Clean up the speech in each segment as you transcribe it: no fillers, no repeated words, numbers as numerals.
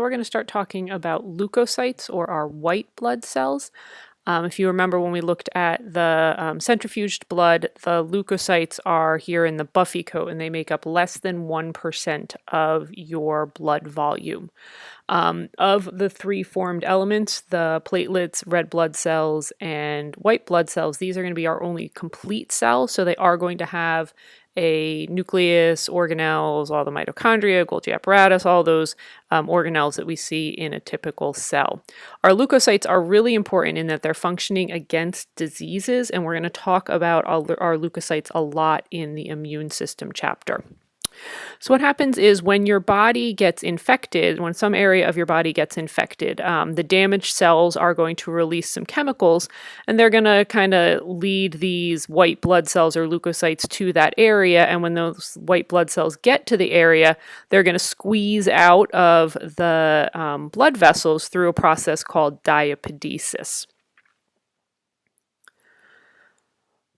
we're going to start talking about leukocytes, or our white blood cells. If you remember when we looked at the centrifuged blood, the leukocytes are here in the buffy coat, and they make up less than 1% of your blood volume. Of the three formed elements, the platelets, red blood cells, and white blood cells, these are going to be our only complete cells, so they are going to have a nucleus, organelles, all the mitochondria, Golgi apparatus, all those organelles that we see in a typical cell. Our leukocytes are really important in that they're functioning against diseases, and we're going to talk about our leukocytes a lot in the immune system chapter. So what happens is when your body gets infected, when some area of your body gets infected, the damaged cells are going to release some chemicals, and they're going to kind of lead these white blood cells or leukocytes to that area. And when those white blood cells get to the area, they're going to squeeze out of the blood vessels through a process called diapedesis.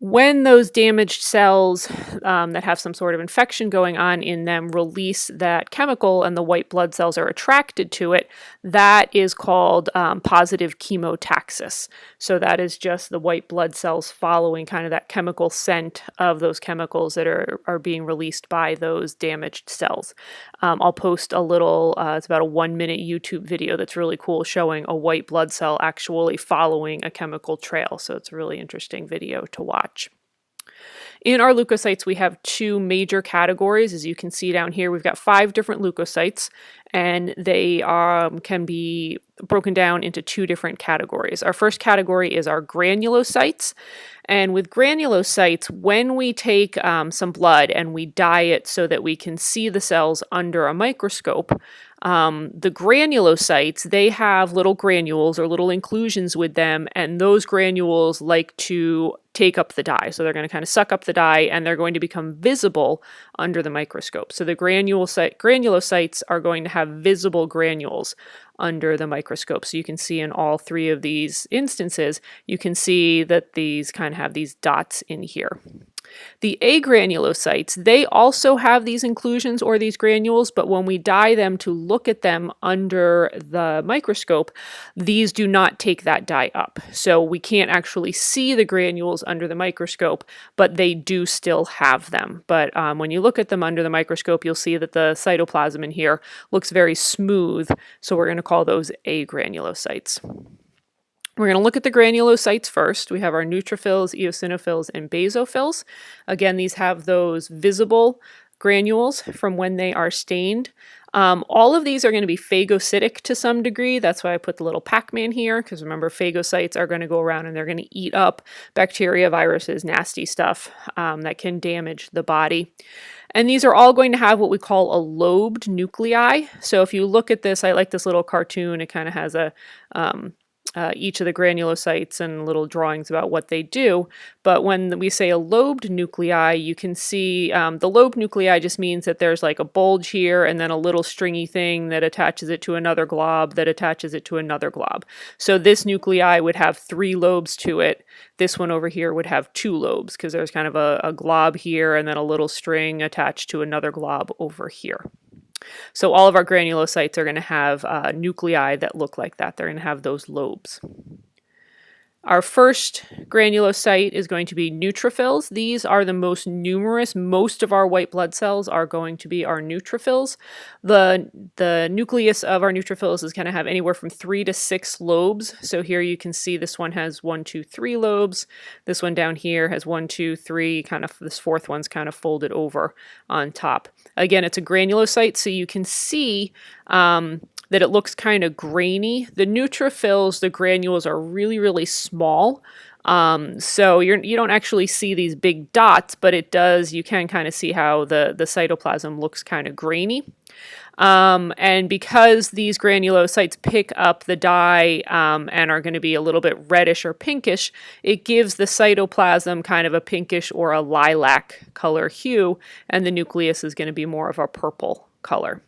When those damaged cells that have some sort of infection going on in them release that chemical and the white blood cells are attracted to it, that is called positive chemotaxis. So that is just the white blood cells following kind of that chemical scent of those chemicals that are being released by those damaged cells. I'll post a little, it's about a 1-minute YouTube video that's really cool, showing a white blood cell actually following a chemical trail. So it's a really interesting video to watch. In our leukocytes, we have two major categories. As you can see down here, we've got 5 different leukocytes, and they can be broken down into 2 different categories. Our first category is our granulocytes. And with granulocytes, when we take some blood and we dye it so that we can see the cells under a microscope, the granulocytes, they have little granules or little inclusions with them, and those granules like to take up the dye. So they're going to kind of suck up the dye, and they're going to become visible under the microscope. So the granulocytes are going to have visible granules under the microscope. So you can see in all 3 of these instances, you can see that these kind of have these dots in here. The agranulocytes, they also have these inclusions or these granules, but when we dye them to look at them under the microscope, these do not take that dye up. So we can't actually see the granules under the microscope, but they do still have them. But when you look at them under the microscope, you'll see that the cytoplasm in here looks very smooth, so we're going to call those agranulocytes. We're going to look at the granulocytes first. We have our neutrophils, eosinophils, and basophils. Again, these have those visible granules from when they are stained. All of these are going to be phagocytic to some degree. That's why I put the little Pac-Man here, because remember, phagocytes are going to go around and they're going to eat up bacteria, viruses, nasty stuff that can damage the body. And these are all going to have what we call a lobed nuclei. So if you look at this, I like this little cartoon. It kind of has each of the granulocytes and little drawings about what they do. But when we say a lobed nuclei, you can see the lobed nuclei just means that there's like a bulge here and then a little stringy thing that attaches it to another glob that attaches it to another glob. So this nuclei would have 3 lobes to it. This one over here would have 2 lobes because there's kind of a glob here and then a little string attached to another glob over here. So all of our granulocytes are going to have nuclei that look like that. They're going to have those lobes. Our first granulocyte is going to be neutrophils. These are the most numerous. Most of our white blood cells are going to be our neutrophils. The nucleus of our neutrophils is going to have anywhere from 3 to 6 lobes. So here you can see this one has 1, 2, 3 lobes. This one down here has 1, 2, 3, kind of this 4th one's kind of folded over on top. Again, it's a granulocyte, so you can see that it looks kind of grainy. The neutrophils, the granules are really, really small. So you don't actually see these big dots, but you can kind of see how the cytoplasm looks kind of grainy. And because these granulocytes pick up the dye and are going to be a little bit reddish or pinkish, it gives the cytoplasm kind of a pinkish or a lilac color hue, and the nucleus is going to be more of a purple color.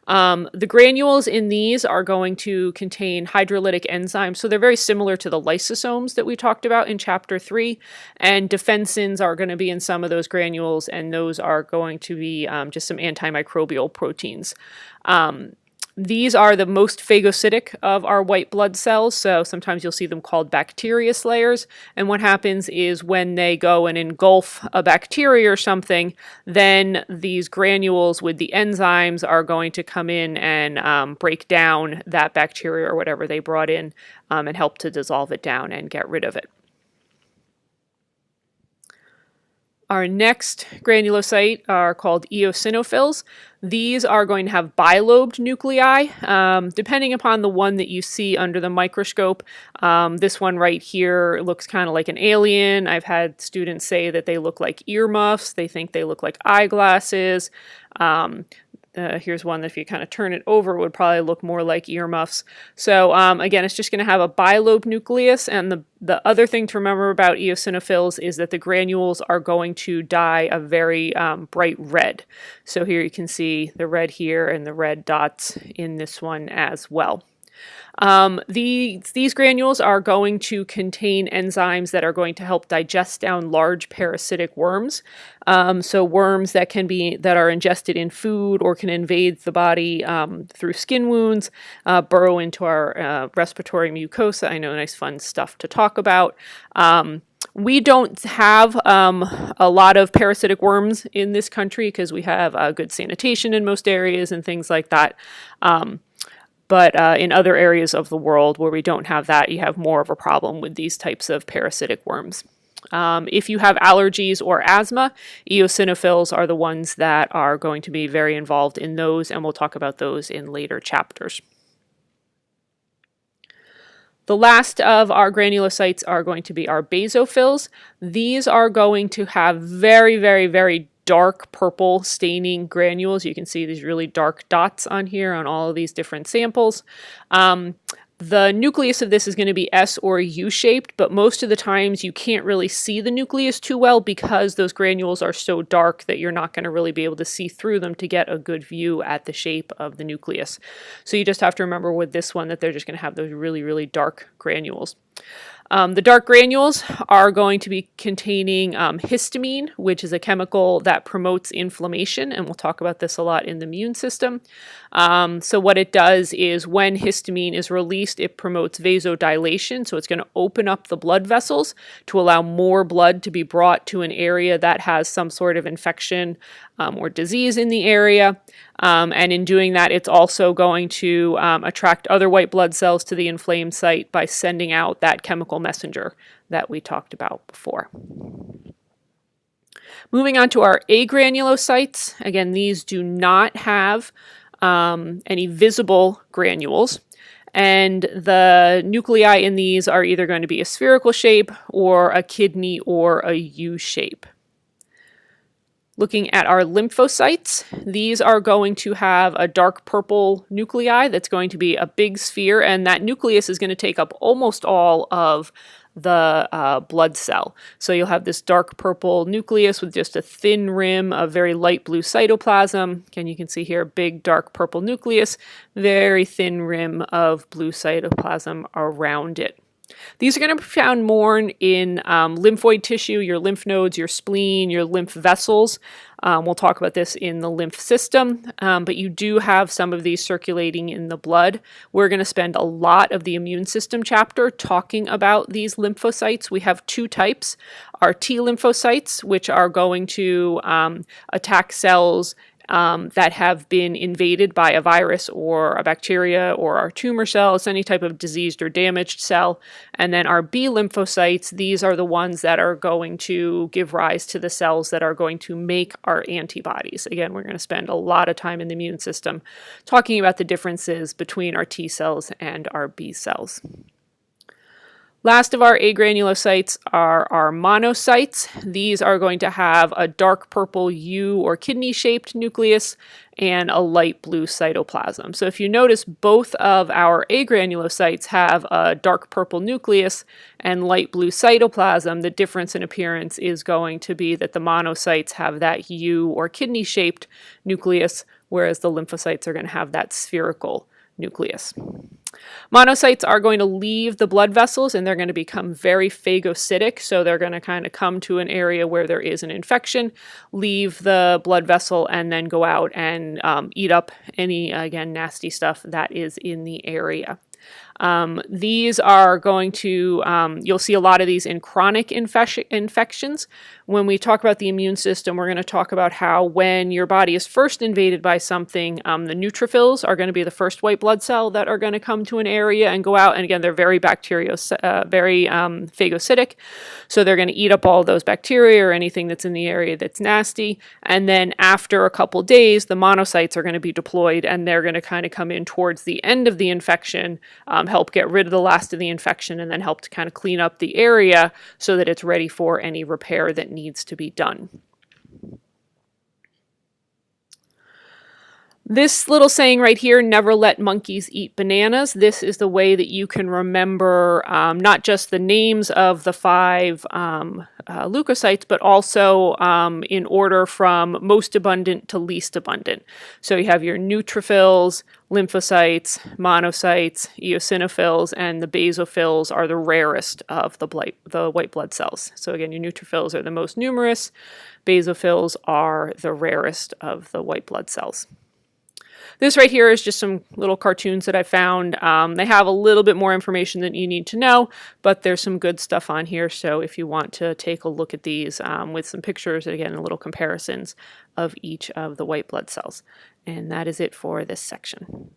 The granules in these are going to contain hydrolytic enzymes, so they're very similar to the lysosomes that we talked about in chapter 3, and defensins are going to be in some of those granules, and those are going to be just some antimicrobial proteins. These are the most phagocytic of our white blood cells, so sometimes you'll see them called bacteria slayers. And what happens is when they go and engulf a bacteria or something, then these granules with the enzymes are going to come in and break down that bacteria or whatever they brought in and help to dissolve it down and get rid of it. Our next granulocyte are called eosinophils. These are going to have bilobed nuclei, depending upon the one that you see under the microscope. This one right here looks kind of like an alien. I've had students say that they look like earmuffs. They think they look like eyeglasses. Here's one that if you kind of turn it over would probably look more like earmuffs. So again, it's just going to have a bilobe nucleus, and the other thing to remember about eosinophils is that the granules are going to dye a very bright red. So here you can see the red here and the red dots in this one as well. These granules are going to contain enzymes that are going to help digest down large parasitic worms. So worms that are ingested in food or can invade the body through skin wounds, burrow into our respiratory mucosa. I know, nice fun stuff to talk about. We don't have a lot of parasitic worms in this country because we have good sanitation in most areas and things like that. But in other areas of the world where we don't have that, you have more of a problem with these types of parasitic worms. If you have allergies or asthma, eosinophils are the ones that are going to be very involved in those, and we'll talk about those in later chapters. The last of our granulocytes are going to be our basophils. These are going to have very, very, very dark purple staining granules. You can see these really dark dots on here on all of these different samples. The nucleus of this is going to be S or U-shaped, but most of the times you can't really see the nucleus too well because those granules are so dark that you're not going to really be able to see through them to get a good view at the shape of the nucleus. So you just have to remember with this one that they're just going to have those really, really dark granules. The dark granules are going to be containing histamine, which is a chemical that promotes inflammation, and we'll talk about this a lot in the immune system. So what it does is when histamine is released, it promotes vasodilation, so it's going to open up the blood vessels to allow more blood to be brought to an area that has some sort of infection or disease in the area. And in doing that, it's also going to attract other white blood cells to the inflamed site by sending out that chemical messenger that we talked about before. Moving on to our agranulocytes. Again, these do not have any visible granules. And the nuclei in these are either going to be a spherical shape or a kidney or a U shape. Looking at our lymphocytes, these are going to have a dark purple nuclei that's going to be a big sphere, and that nucleus is going to take up almost all of the blood cell. So you'll have this dark purple nucleus with just a thin rim of very light blue cytoplasm. Again, you can see here, big dark purple nucleus, very thin rim of blue cytoplasm around it. These are going to be found more in lymphoid tissue, your lymph nodes, your spleen, your lymph vessels. We'll talk about this in the lymph system, but you do have some of these circulating in the blood. We're going to spend a lot of the immune system chapter talking about these lymphocytes. We have two types. Our T lymphocytes, which are going to attack cells that have been invaded by a virus or a bacteria or our tumor cells, any type of diseased or damaged cell. And then our B lymphocytes, these are the ones that are going to give rise to the cells that are going to make our antibodies. Again, we're going to spend a lot of time in the immune system talking about the differences between our T cells and our B cells. Last of our agranulocytes are our monocytes. These are going to have a dark purple U or kidney-shaped nucleus and a light blue cytoplasm. So if you notice, both of our agranulocytes have a dark purple nucleus and light blue cytoplasm. The difference in appearance is going to be that the monocytes have that U or kidney-shaped nucleus, whereas the lymphocytes are going to have that spherical nucleus. Monocytes are going to leave the blood vessels and they're going to become very phagocytic. So they're going to kind of come to an area where there is an infection, leave the blood vessel, and then go out and eat up any, again, nasty stuff that is in the area. These are going to, you'll see a lot of these in chronic infections. When we talk about the immune system, we're going to talk about how when your body is first invaded by something, the neutrophils are going to be the first white blood cell that are going to come to an area and go out. And again, they're very phagocytic. So they're going to eat up all those bacteria or anything that's in the area that's nasty. And then after a couple days, the monocytes are going to be deployed and they're going to kind of come in towards the end of the infection, help get rid of the last of the infection, and then help to kind of clean up the area so that it's ready for any repair that needs to be done. This little saying right here, never let monkeys eat bananas. This is the way that you can remember not just the names of the 5 leukocytes, but also in order from most abundant to least abundant. So you have your neutrophils, lymphocytes, monocytes, eosinophils, and the basophils are the rarest of the white blood cells. So again, your neutrophils are the most numerous. Basophils are the rarest of the white blood cells. This right here is just some little cartoons that I found. They have a little bit more information than you need to know, but there's some good stuff on here. So if you want to take a look at these with some pictures, and again, little comparisons of each of the white blood cells. And that is it for this section.